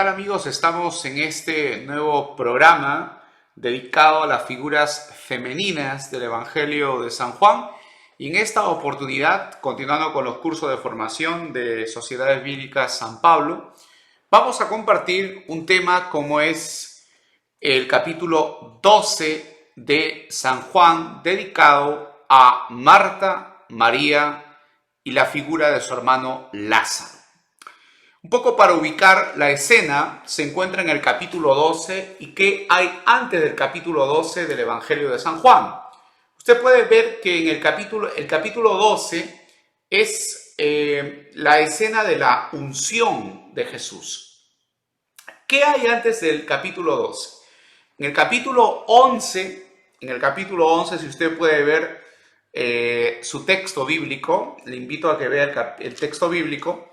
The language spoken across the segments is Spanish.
tal amigos? Estamos en este nuevo programa dedicado a las figuras femeninas del Evangelio de San Juan y en esta oportunidad, continuando con los cursos de formación de Sociedades Bíblicas San Pablo, vamos a compartir un tema como es el capítulo 12 de San Juan dedicado a Marta, María y la figura de su hermano Lázaro. Un poco para ubicar la escena, se encuentra en el capítulo 12 y qué hay antes del capítulo 12 del Evangelio de San Juan. Usted puede ver que en el capítulo 12 es la escena de la unción de Jesús. ¿Qué hay antes del capítulo 12? En el capítulo 11, si usted puede ver su texto bíblico, le invito a que vea el texto bíblico.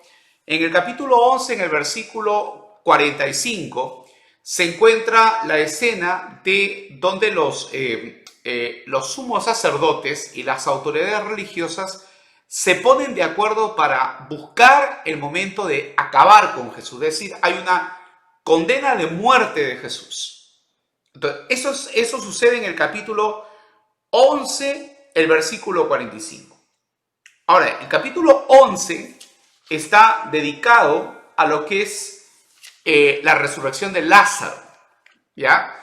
En el capítulo 11, en el versículo 45, se encuentra la escena de donde los sumos sacerdotes y las autoridades religiosas se ponen de acuerdo para buscar el momento de acabar con Jesús. Es decir, hay una condena de muerte de Jesús. Entonces, eso sucede en el capítulo 11, el versículo 45. Ahora, el capítulo 11 está dedicado a lo que es la resurrección de Lázaro, ¿ya?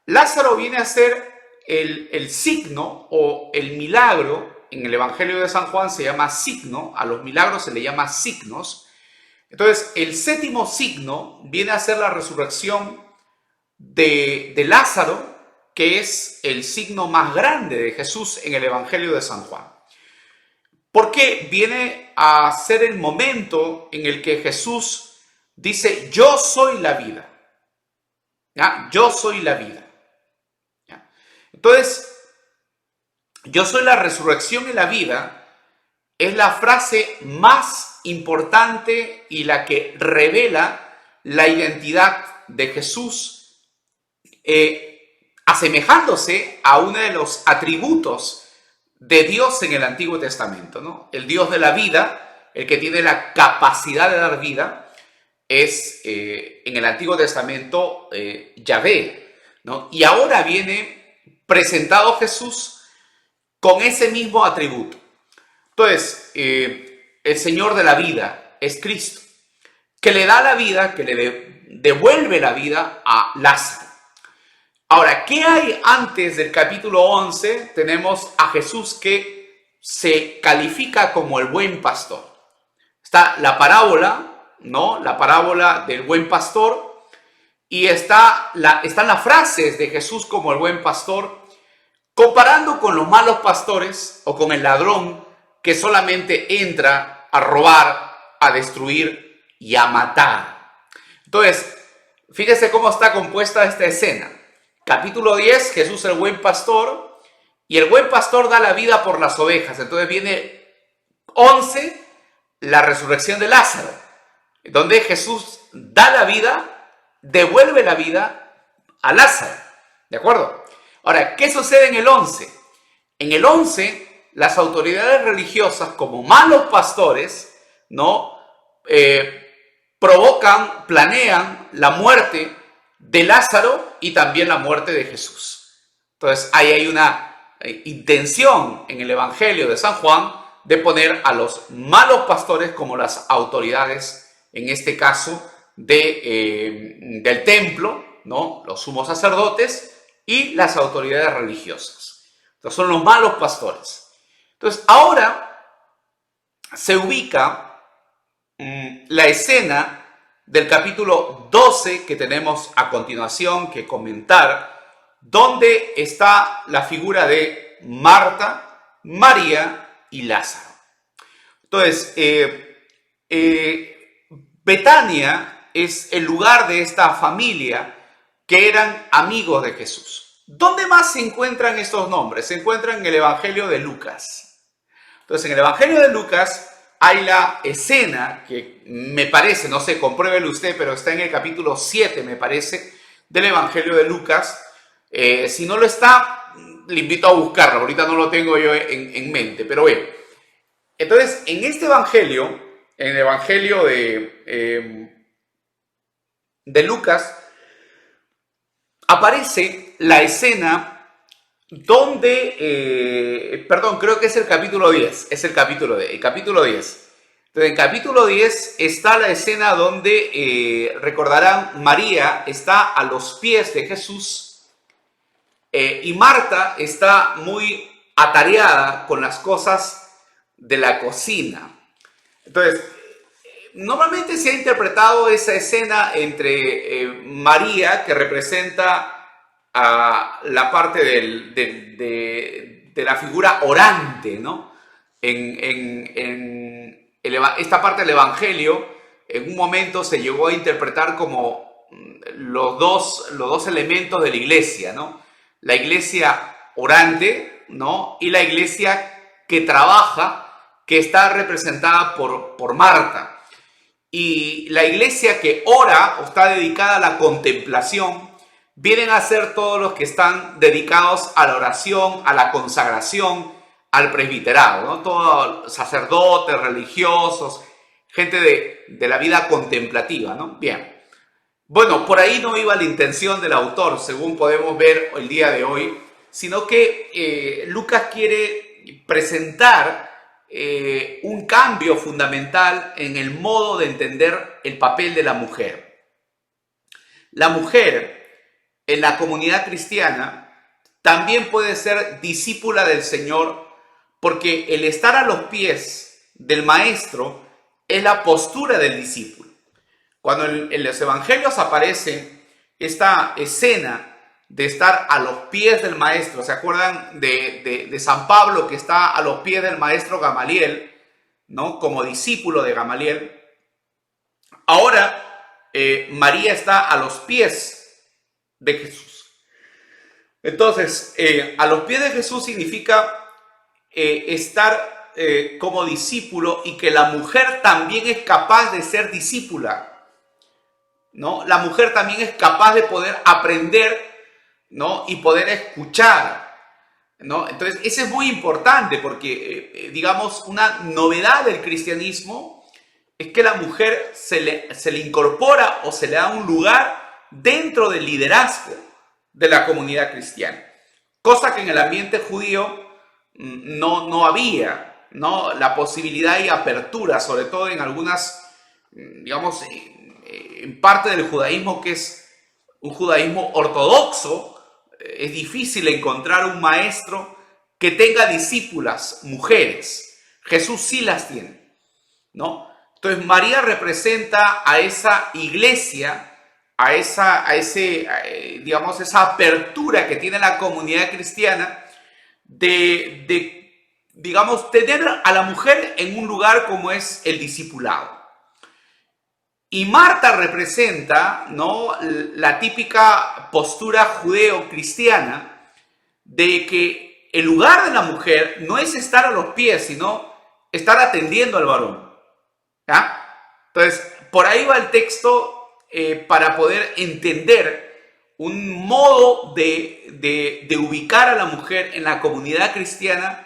Lázaro viene a ser el signo o el milagro. En el Evangelio de San Juan se llama signo, a los milagros se le llama signos. Entonces, el séptimo signo viene a ser la resurrección de Lázaro, que es el signo más grande de Jesús en el Evangelio de San Juan. Porque viene a ser el momento en el que Jesús dice, yo soy la vida. ¿Ya? Yo soy la vida. ¿Ya? Entonces, yo soy la resurrección y la vida es la frase más importante y la que revela la identidad de Jesús, asemejándose a uno de los atributos de Dios en el Antiguo Testamento, ¿no? El Dios de la vida, el que tiene la capacidad de dar vida, es en el Antiguo Testamento Yahvé, ¿no? Y ahora viene presentado Jesús con ese mismo atributo. Entonces, el Señor de la vida es Cristo, que le da la vida, que le devuelve la vida a Lázaro. Ahora, ¿qué hay antes del capítulo 11? Tenemos a Jesús que se califica como el buen pastor. Está la parábola, ¿no? La parábola del buen pastor. Y están las frases de Jesús como el buen pastor, comparando con los malos pastores o con el ladrón que solamente entra a robar, a destruir y a matar. Entonces, fíjese cómo está compuesta esta escena. Capítulo 10, Jesús el buen pastor, y el buen pastor da la vida por las ovejas. Entonces viene 11, la resurrección de Lázaro, donde Jesús da la vida, devuelve la vida a Lázaro. ¿De acuerdo? Ahora, ¿qué sucede en el 11? En el 11, las autoridades religiosas, como malos pastores, ¿no? Provocan, planean la muerte de Lázaro y también la muerte de Jesús. Entonces, ahí hay una intención en el Evangelio de San Juan de poner a los malos pastores como las autoridades, en este caso, del templo, ¿no? Los sumos sacerdotes y las autoridades religiosas. Entonces, son los malos pastores. Entonces, ahora se ubica la escena del capítulo 12 que tenemos a continuación que comentar, donde está la figura de Marta, María y Lázaro. Entonces, Betania es el lugar de esta familia que eran amigos de Jesús. ¿Dónde más se encuentran estos nombres? Se encuentran en el Evangelio de Lucas. Entonces, en el Evangelio de Lucas hay la escena que me parece, no sé, compruébelo usted, pero está en el capítulo 7, me parece, del Evangelio de Lucas. Si no lo está, le invito a buscarlo. Ahorita no lo tengo yo en mente, pero bueno. Entonces, en este Evangelio, en el Evangelio de Lucas aparece la escena donde, perdón, creo que es el capítulo 10, es el capítulo 10. Entonces, en el capítulo 10 está la escena donde, recordarán, María está a los pies de Jesús y Marta está muy atareada con las cosas de la cocina. Entonces, normalmente se ha interpretado esa escena entre María, que representa a la parte de la figura orante, ¿no? Esta parte del Evangelio, en un momento se llegó a interpretar como los dos elementos de la iglesia, ¿no? La iglesia orante, ¿no? Y la iglesia que trabaja, que está representada por Marta. Y la iglesia que ora o está dedicada a la contemplación, vienen a ser todos los que están dedicados a la oración, a la consagración, al presbiterado, ¿no? Todos sacerdotes, religiosos, gente de la vida contemplativa, ¿no? Bien. Bueno, por ahí no iba la intención del autor, según podemos ver el día de hoy, sino que Lucas quiere presentar un cambio fundamental en el modo de entender el papel de la mujer. La mujer en la comunidad cristiana también puede ser discípula del Señor, porque el estar a los pies del maestro es la postura del discípulo. Cuando en los evangelios aparece esta escena de estar a los pies del maestro, ¿se acuerdan de San Pablo, que está a los pies del maestro Gamaliel, ¿no? Como discípulo de Gamaliel? Ahora María está a los pies de Jesús. Entonces, a los pies de Jesús significa estar como discípulo, y que la mujer también es capaz de ser discípula, ¿no? La mujer también es capaz de poder aprender, ¿no? Y poder escuchar, ¿no? Entonces, eso es muy importante porque, digamos, una novedad del cristianismo es que la mujer se le incorpora o se le da un lugar dentro del liderazgo de la comunidad cristiana, cosa que en el ambiente judío no había, ¿no? La posibilidad y apertura, sobre todo en algunas, digamos, en parte del judaísmo que es un judaísmo ortodoxo, es difícil encontrar un maestro que tenga discípulas mujeres. Jesús sí las tiene, ¿no? Entonces María representa a esa iglesia, digamos, esa apertura que tiene la comunidad cristiana digamos, tener a la mujer en un lugar como es el discipulado. Y Marta representa, ¿no?, la típica postura judeo-cristiana de que el lugar de la mujer no es estar a los pies, sino estar atendiendo al varón, ¿ya? Entonces, por ahí va el texto para poder entender un modo de ubicar a la mujer en la comunidad cristiana,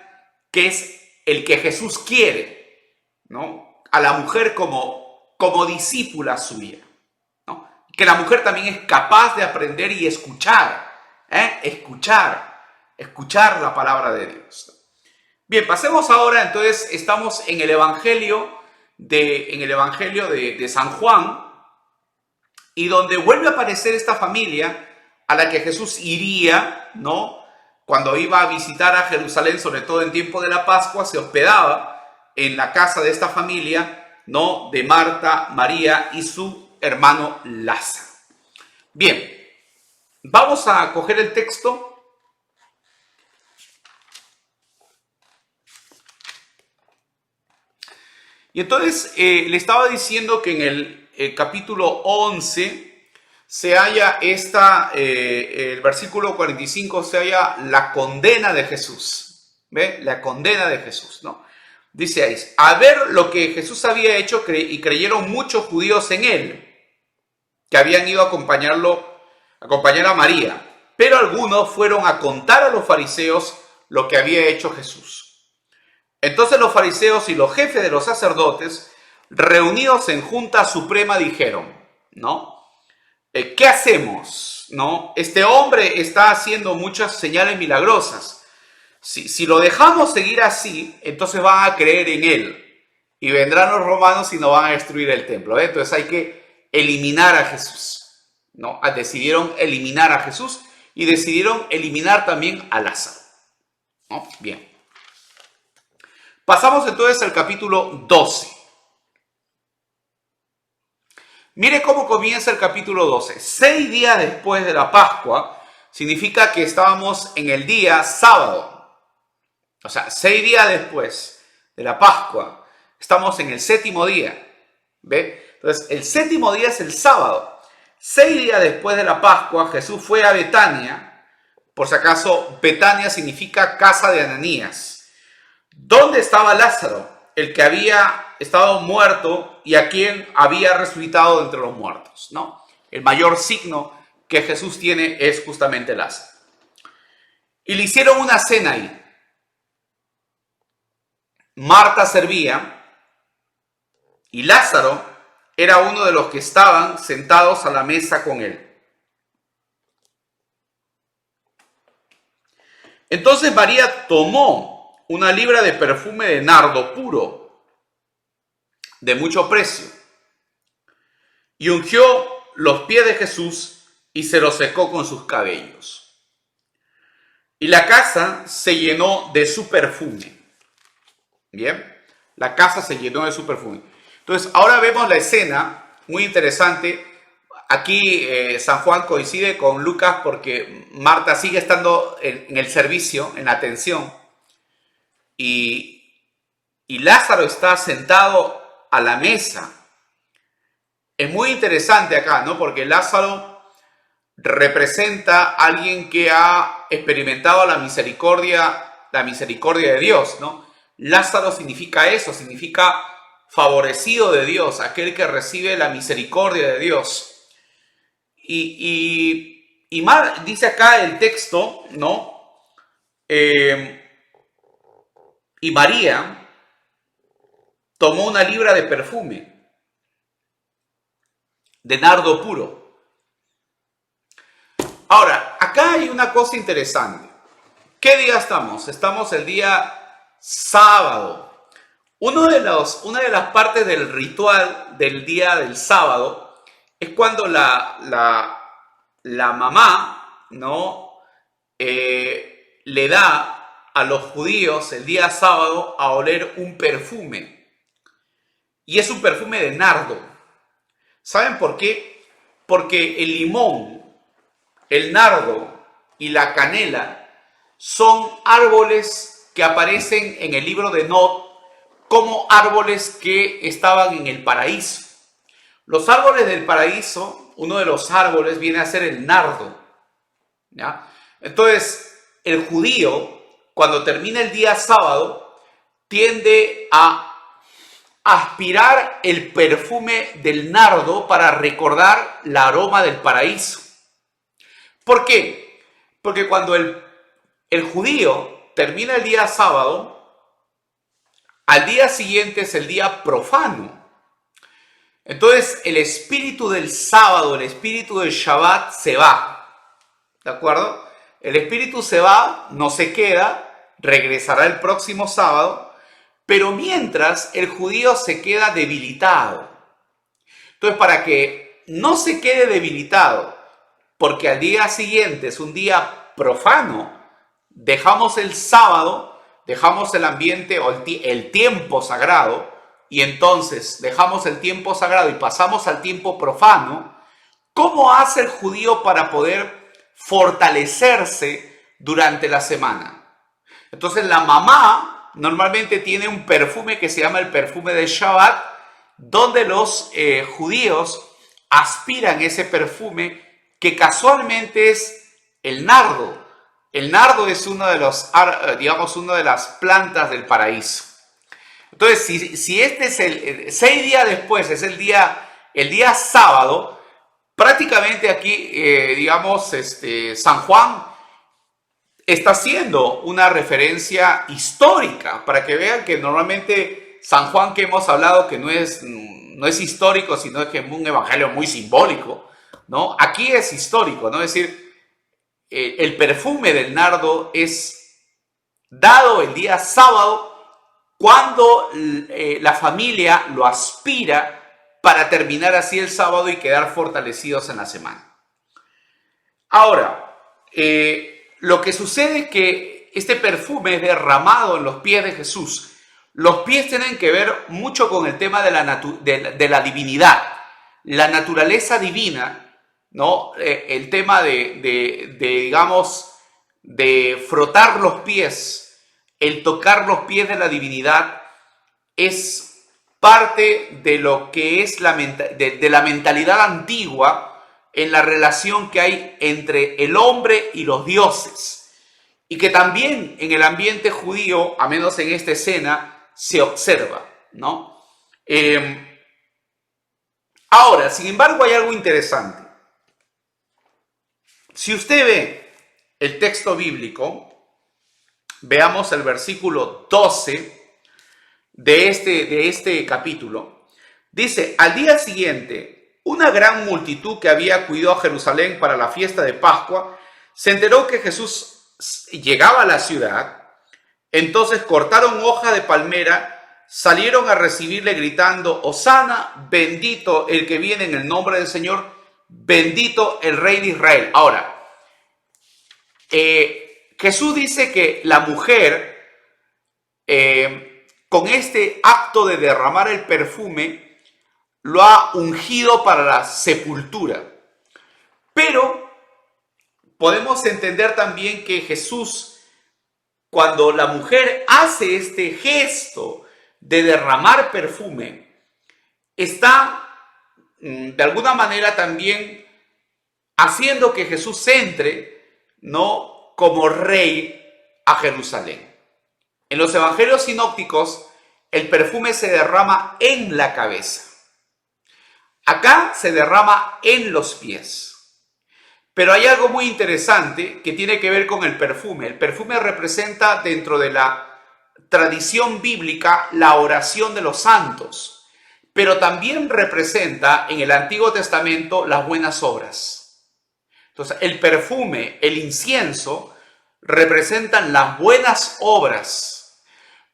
que es el que Jesús quiere, ¿no? A la mujer como discípula suya, ¿no? Que la mujer también es capaz de aprender y escuchar, escuchar la palabra de Dios. Bien, pasemos ahora, entonces, estamos en el Evangelio de San Juan, y donde vuelve a aparecer esta familia a la que Jesús iría, ¿no? Cuando iba a visitar a Jerusalén, sobre todo en tiempo de la Pascua, se hospedaba en la casa de esta familia, ¿no?, de Marta, María y su hermano Lázaro. Bien, vamos a coger el texto. Y entonces le estaba diciendo que en el capítulo 11 se halla el versículo 45, se halla la condena de Jesús. ¿Ve? La condena de Jesús, ¿no? Dice ahí: a ver lo que Jesús había hecho, y creyeron muchos judíos en él, que habían ido a acompañar a María. Pero algunos fueron a contar a los fariseos lo que había hecho Jesús. Entonces los fariseos y los jefes de los sacerdotes, reunidos en junta suprema, dijeron, ¿no? ¿qué hacemos? ¿No? Este hombre está haciendo muchas señales milagrosas. Si lo dejamos seguir así, entonces van a creer en él. Y vendrán los romanos y nos van a destruir el templo. Entonces hay que eliminar a Jesús, ¿no? Decidieron eliminar a Jesús y decidieron eliminar también a Lázaro, ¿no? Bien. Pasamos entonces al capítulo 12. Mire cómo comienza el capítulo 12. 6 días después de la Pascua significa que estábamos en el día sábado. O sea, 6 días después de la Pascua, estamos en el 7º día. ¿Ve? Entonces, el 7º día es el sábado. 6 días después de la Pascua, Jesús fue a Betania. Por si acaso, Betania significa casa de Ananías. ¿Dónde estaba Lázaro? El que había estado muerto y a quien había resucitado de entre los muertos, ¿no? El mayor signo que Jesús tiene es justamente Lázaro. Y le hicieron una cena ahí. Marta servía y Lázaro era uno de los que estaban sentados a la mesa con él. Entonces María tomó una libra de perfume de nardo puro, de mucho precio, y ungió los pies de Jesús y se los secó con sus cabellos. Y la casa se llenó de su perfume. Bien, la casa se llenó de su perfume. Entonces, ahora vemos la escena, muy interesante. Aquí San Juan coincide con Lucas porque Marta sigue estando en el servicio, en la atención. Y Lázaro está sentado a la mesa. Es muy interesante acá, ¿no? Porque Lázaro representa a alguien que ha experimentado la misericordia de Dios, ¿no? Lázaro significa eso, significa favorecido de Dios, aquel que recibe la misericordia de Dios. Y dice acá el texto, ¿no? Y María tomó una libra de perfume, de nardo puro. Ahora, acá hay una cosa interesante. ¿Qué día estamos? Estamos el día sábado. Una de las partes del ritual del día del sábado es cuando la mamá, ¿no? Le da a los judíos el día sábado a oler un perfume. Y es un perfume de nardo. ¿Saben por qué? Porque el limón, el nardo y la canela son árboles que aparecen en el libro de Enoc como árboles que estaban en el paraíso. Los árboles del paraíso, uno de los árboles viene a ser el nardo, ¿ya? Entonces, el judío, cuando termina el día sábado, tiende a aspirar el perfume del nardo para recordar el aroma del paraíso. ¿Por qué? Porque cuando el judío termina el día sábado, al día siguiente es el día profano. Entonces el espíritu del sábado, el espíritu del Shabbat se va. ¿De acuerdo? El espíritu se va, no se queda, regresará el próximo sábado, pero mientras el judío se queda debilitado. Entonces, para que no se quede debilitado, porque al día siguiente es un día profano, dejamos el sábado, dejamos el ambiente o el tiempo sagrado, y entonces dejamos el tiempo sagrado y pasamos al tiempo profano. ¿Cómo hace el judío para poder fortalecerse durante la semana? Entonces la mamá normalmente tiene un perfume que se llama el perfume de Shabbat, donde los judíos aspiran ese perfume que casualmente es el nardo. El nardo es uno de los, digamos, una de las plantas del paraíso. Entonces, si este es el 6 días después, es el día sábado, prácticamente aquí, digamos, San Juan está haciendo una referencia histórica para que vean que normalmente San Juan, que hemos hablado que no es histórico, sino que es un evangelio muy simbólico, ¿no? Aquí es histórico, ¿no? Es decir, el perfume del nardo es dado el día sábado cuando la familia lo aspira para terminar así el sábado y quedar fortalecidos en la semana. Ahora, lo que sucede es que este perfume es derramado en los pies de Jesús. Los pies tienen que ver mucho con el tema de la divinidad, la naturaleza divina, ¿no? El tema digamos, de frotar los pies, el tocar los pies de la divinidad es parte de lo que es la mentalidad antigua en la relación que hay entre el hombre y los dioses, y que también en el ambiente judío, a menos en esta escena, se observa, ¿no? Ahora, sin embargo, hay algo interesante. Si usted ve el texto bíblico, veamos el versículo 12 de este capítulo. Dice: al día siguiente, una gran multitud que había acudido a Jerusalén para la fiesta de Pascua se enteró que Jesús llegaba a la ciudad. Entonces cortaron hoja de palmera, salieron a recibirle gritando: Hosana, bendito el que viene en el nombre del Señor, bendito el Rey de Israel. Ahora, Jesús dice que la mujer, con este acto de derramar el perfume, lo ha ungido para la sepultura. Pero podemos entender también que Jesús, cuando la mujer hace este gesto de derramar perfume, está de alguna manera también haciendo que Jesús entre, ¿no?, como rey a Jerusalén. En los evangelios sinópticos, el perfume se derrama en la cabeza. Acá se derrama en los pies. Pero hay algo muy interesante que tiene que ver con el perfume. El perfume representa, dentro de la tradición bíblica, la oración de los santos, pero también representa en el Antiguo Testamento las buenas obras. Entonces, el perfume, el incienso, representan las buenas obras.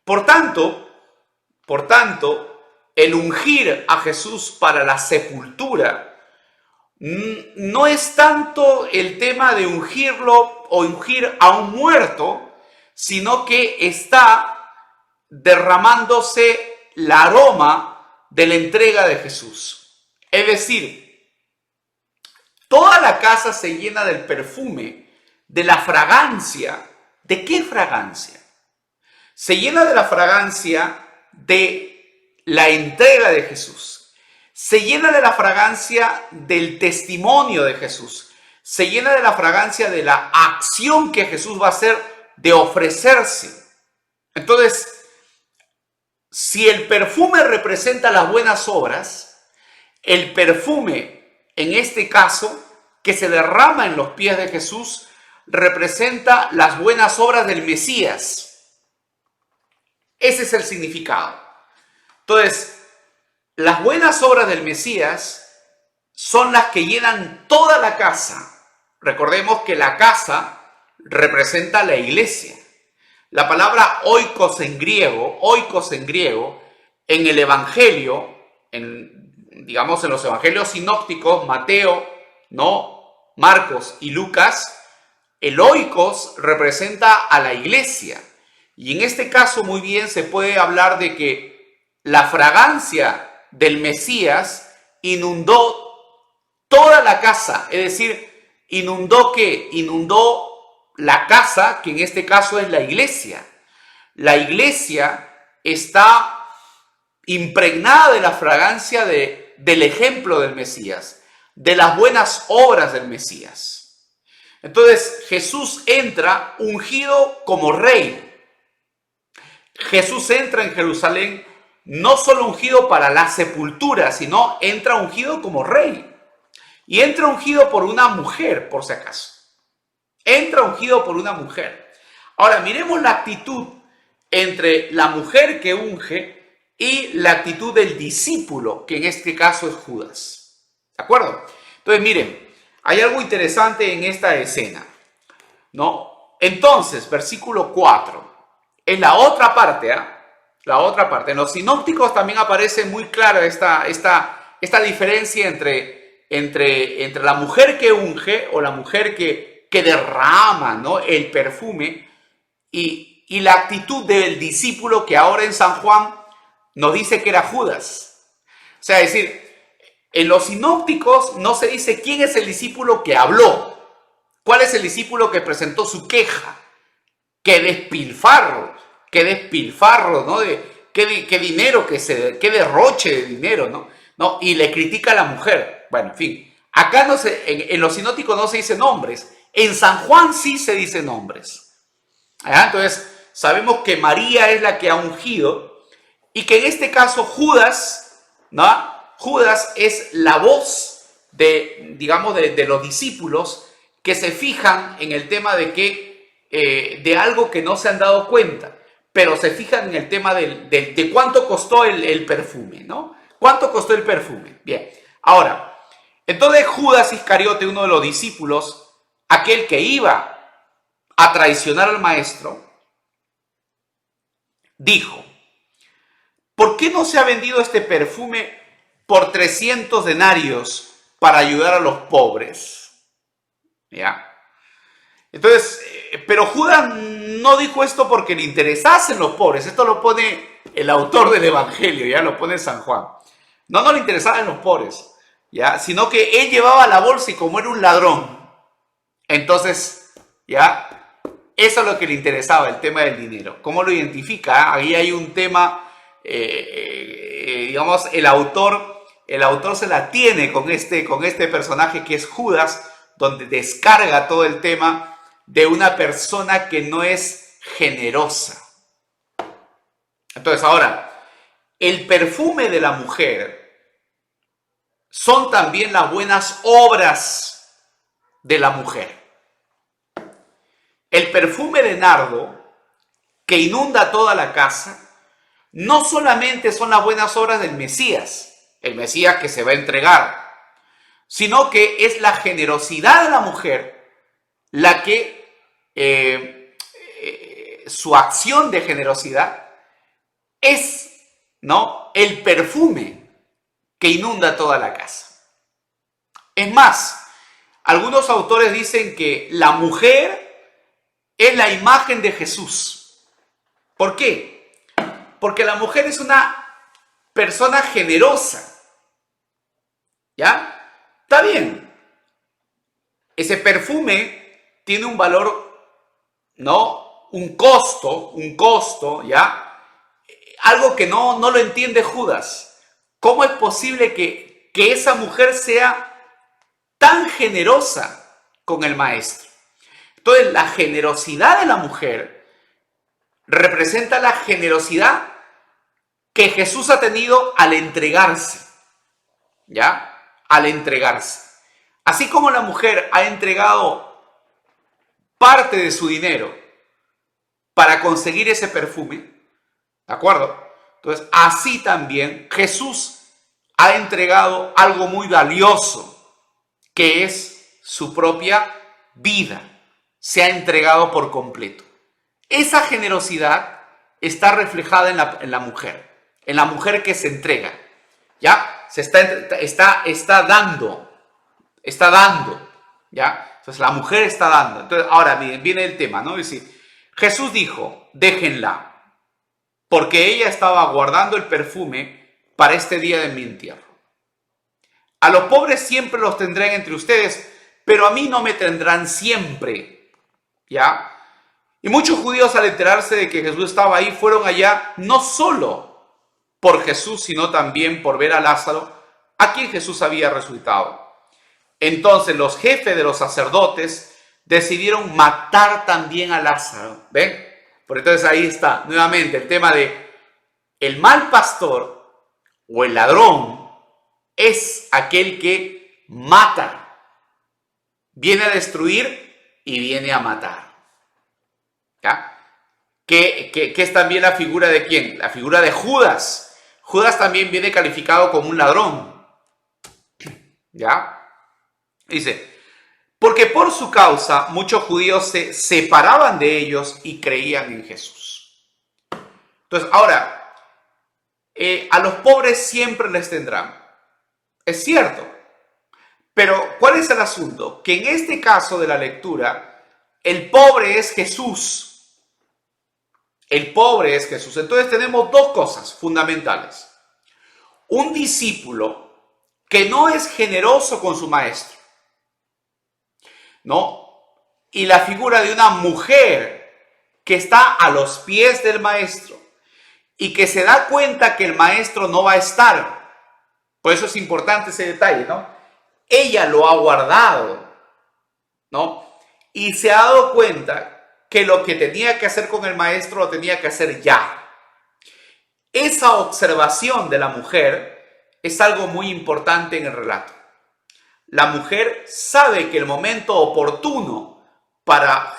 Por tanto, el ungir a Jesús para la sepultura no es tanto el tema de ungirlo o ungir a un muerto, sino que está derramándose el aroma de la entrega de Jesús. Es decir, toda la casa se llena del perfume, de la fragancia. ¿De qué fragancia? Se llena de la fragancia de la entrega de Jesús. Se llena de la fragancia del testimonio de Jesús. Se llena de la fragancia de la acción que Jesús va a hacer de ofrecerse. Entonces, si el perfume representa las buenas obras, el perfume, en este caso, que se derrama en los pies de Jesús, representa las buenas obras del Mesías. Ese es el significado. Entonces, las buenas obras del Mesías son las que llenan toda la casa. Recordemos que la casa representa la iglesia. La palabra oikos en griego, en el Evangelio, digamos en los Evangelios sinópticos, Mateo, ¿no?, Marcos y Lucas, el oikos representa a la iglesia. Y en este caso muy bien se puede hablar de que la fragancia del Mesías inundó toda la casa. Es decir, ¿inundó qué? Inundó la casa, que en este caso es la iglesia. La iglesia está impregnada de la fragancia del ejemplo del Mesías, de las buenas obras del Mesías. Entonces Jesús entra ungido como rey. Jesús entra en Jerusalén no solo ungido para la sepultura, sino entra ungido como rey. Y entra ungido por una mujer, por si acaso. Entra ungido por una mujer. Ahora, miremos la actitud entre la mujer que unge y la actitud del discípulo, que en este caso es Judas. ¿De acuerdo? Entonces, miren, hay algo interesante en esta escena, ¿no? Entonces, versículo 4, es la otra parte, ¿eh? La otra parte. En los sinópticos también aparece muy clara esta diferencia entre la mujer que unge o la mujer que derrama, ¿no?, el perfume y la actitud del discípulo que ahora en San Juan nos dice que era Judas. O sea, es decir, en los sinópticos no se dice quién es el discípulo que habló, cuál es el discípulo que presentó su queja, qué despilfarro, ¿no? Qué dinero, qué derroche de dinero, ¿no? ¿No? Y le critica a la mujer. Bueno, en fin, acá no en los sinópticos no se dicen nombres, en San Juan sí se dicen nombres. Entonces, sabemos que María es la que ha ungido y que en este caso Judas, ¿no? Judas es la voz digamos, de los discípulos que se fijan en el tema de algo que no se han dado cuenta, pero se fijan en el tema de cuánto costó el perfume, ¿no? ¿Cuánto costó el perfume? Bien, ahora, entonces Judas Iscariote, uno de los discípulos, aquel que iba a traicionar al maestro, dijo: ¿por qué no se ha vendido este perfume por 300 denarios para ayudar a los pobres? ¿Ya? Entonces, pero Judas no dijo esto porque le interesasen los pobres. Esto lo pone el autor del Evangelio, ya lo pone San Juan. No le interesaban los pobres, ya, sino que él llevaba la bolsa y como era un ladrón, entonces, ya, eso es lo que le interesaba, el tema del dinero. ¿Cómo lo identifica? Ahí hay un tema, digamos, el autor se la tiene con este personaje que es Judas, donde descarga todo el tema de una persona que no es generosa. Entonces, ahora, el perfume de la mujer son también las buenas obras de la mujer. El perfume de nardo que inunda toda la casa no solamente son las buenas obras del Mesías, el Mesías que se va a entregar, sino que es la generosidad de la mujer la que su acción de generosidad es, ¿no?, el perfume que inunda toda la casa. Es más, algunos autores dicen que la mujer es la imagen de Jesús. ¿Por qué? Porque la mujer es una persona generosa. ¿Ya? Está bien. Ese perfume tiene un valor, ¿no? Un costo, ¿ya? Algo que no lo entiende Judas. ¿Cómo es posible que esa mujer sea tan generosa con el maestro? Entonces, la generosidad de la mujer representa la generosidad que Jesús ha tenido al entregarse, ¿ya? Al entregarse. Así como la mujer ha entregado parte de su dinero para conseguir ese perfume, ¿de acuerdo? Entonces, así también Jesús ha entregado algo muy valioso, que es su propia vida. Se ha entregado por completo. Esa generosidad está reflejada en la mujer que se entrega, ¿ya? Está dando, ¿ya? Entonces la mujer está dando. Entonces, ahora viene el tema, ¿no? Es decir, Jesús dijo: déjenla, porque ella estaba guardando el perfume para este día de mi entierro. A los pobres siempre los tendré entre ustedes, pero a mí no me tendrán siempre. ¿Ya? Y muchos judíos, al enterarse de que Jesús estaba ahí, fueron allá no solo por Jesús, sino también por ver a Lázaro, a quien Jesús había resucitado. Entonces los jefes de los sacerdotes decidieron matar también a Lázaro. ¿Ven? Por entonces ahí está nuevamente el tema de el mal pastor o el ladrón es aquel que mata, viene a destruir y viene a matar. ¿Ya? ¿Qué es también la figura de quién? La figura de Judas. Judas también viene calificado como un ladrón. ¿Ya? Dice: porque por su causa muchos judíos se separaban de ellos y creían en Jesús. Entonces, ahora, a los pobres siempre les tendrán. Es cierto. Pero, ¿cuál es el asunto? Que en este caso de la lectura, el pobre es Jesús. El pobre es Jesús. Entonces tenemos dos cosas fundamentales. Un discípulo que no es generoso con su maestro, ¿no? Y la figura de una mujer que está a los pies del maestro y que se da cuenta que el maestro no va a estar. Por eso es importante ese detalle, ¿no? Ella lo ha guardado, ¿no? Y se ha dado cuenta que lo que tenía que hacer con el maestro lo tenía que hacer ya. Esa observación de la mujer es algo muy importante en el relato. La mujer sabe que el momento oportuno para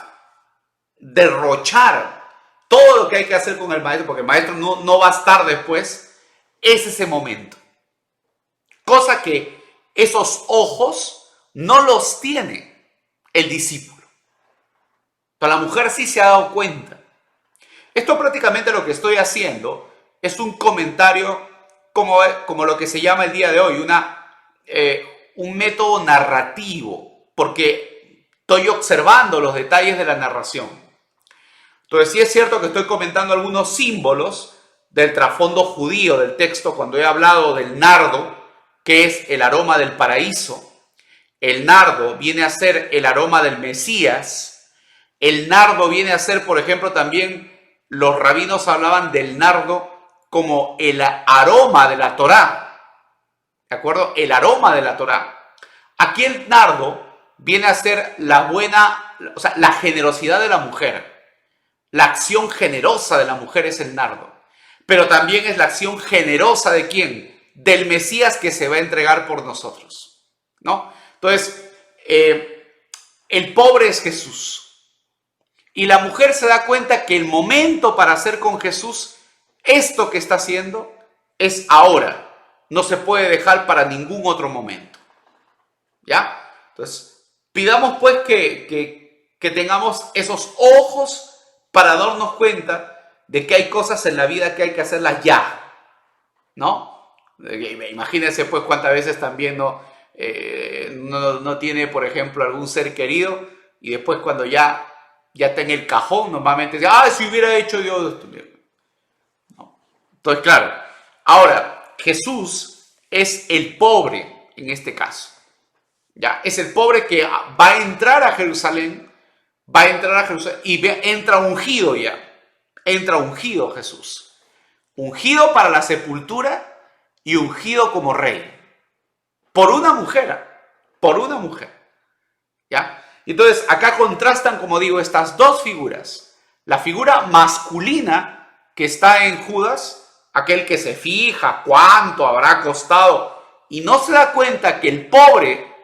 derrochar todo lo que hay que hacer con el maestro, porque el maestro no va a estar después, es ese momento. Cosa que esos ojos no los tiene el discípulo. Pero la mujer sí se ha dado cuenta. Esto prácticamente lo que estoy haciendo es un comentario como lo que se llama el día de hoy, un método narrativo, porque estoy observando los detalles de la narración. Entonces sí es cierto que estoy comentando algunos símbolos del trasfondo judío del texto cuando he hablado del nardo, que es el aroma del paraíso. El nardo viene a ser el aroma del Mesías. El nardo viene a ser, por ejemplo, también los rabinos hablaban del nardo como el aroma de la Torá. ¿De acuerdo? El aroma de la Torá. Aquí el nardo viene a ser la generosidad de la mujer. La acción generosa de la mujer es el nardo. Pero también es la acción generosa ¿de quién? Del Mesías que se va a entregar por nosotros, ¿no? Entonces, el pobre es Jesús. Y la mujer se da cuenta que el momento para hacer con Jesús esto que está haciendo es ahora. No se puede dejar para ningún otro momento. ¿Ya? Entonces, pidamos pues que tengamos esos ojos para darnos cuenta de que hay cosas en la vida que hay que hacerlas ya, ¿no? Imagínense pues cuántas veces también no tiene, por ejemplo, algún ser querido y después cuando ya está en el cajón, normalmente dice, si hubiera hecho yo esto. ¿No? Entonces, claro, ahora, Jesús es el pobre en este caso. ¿Ya? Es el pobre que va a entrar a Jerusalén, y entra ungido ya. Entra ungido Jesús. Ungido para la sepultura y ungido como rey. Por una mujer. ¿Ya? Entonces, acá contrastan, como digo, estas dos figuras. La figura masculina que está en Judas, aquel que se fija cuánto habrá costado y no se da cuenta que el pobre,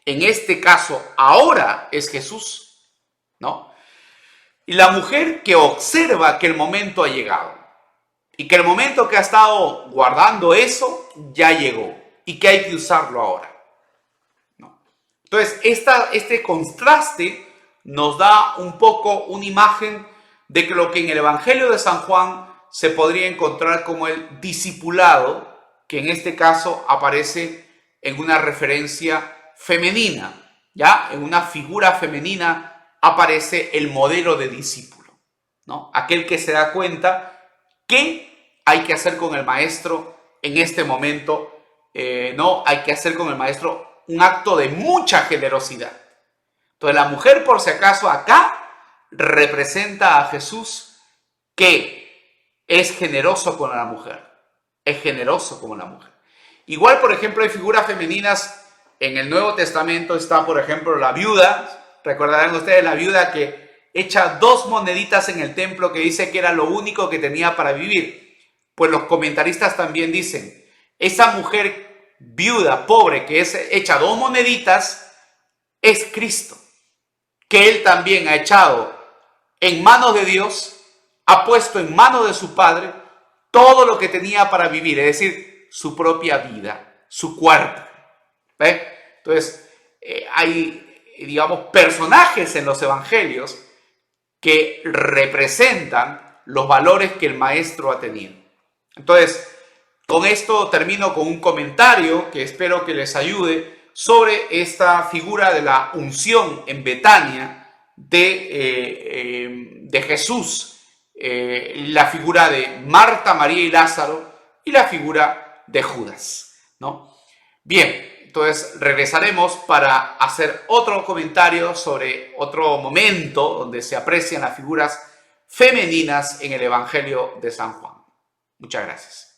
en este caso, ahora es Jesús, ¿no? Y la mujer que observa que el momento ha llegado y que el momento que ha estado guardando eso ya llegó y que hay que usarlo ahora, ¿no? Entonces, este contraste nos da un poco una imagen de que lo que en el Evangelio de San Juan se podría encontrar como el discipulado, que en este caso aparece en una referencia femenina, ¿ya? En una figura femenina aparece el modelo de discípulo, ¿no? Aquel que se da cuenta que hay que hacer con el maestro en este momento, ¿no? Hay que hacer con el maestro un acto de mucha generosidad. Entonces la mujer, por si acaso, acá representa a Jesús que es generoso con la mujer. Es generoso como la mujer. Igual, por ejemplo, hay figuras femeninas en el Nuevo Testamento. Está, por ejemplo, la viuda. Recordarán ustedes la viuda que echa 2 moneditas en el templo, que dice que era lo único que tenía para vivir. Pues los comentaristas también dicen, esa mujer viuda, pobre, que echa 2 moneditas, es Cristo, que Él también ha echado en manos de Dios, ha puesto en manos de su Padre todo lo que tenía para vivir, es decir, su propia vida, su cuerpo. ¿Ve? Entonces, hay digamos, personajes en los evangelios que representan los valores que el maestro ha tenido. Entonces, con esto termino con un comentario que espero que les ayude sobre esta figura de la unción en Betania de Jesús, la figura de Marta, María y Lázaro y la figura de Judas, ¿no? Bien, entonces regresaremos para hacer otro comentario sobre otro momento donde se aprecian las figuras femeninas en el Evangelio de San Juan. Muchas gracias.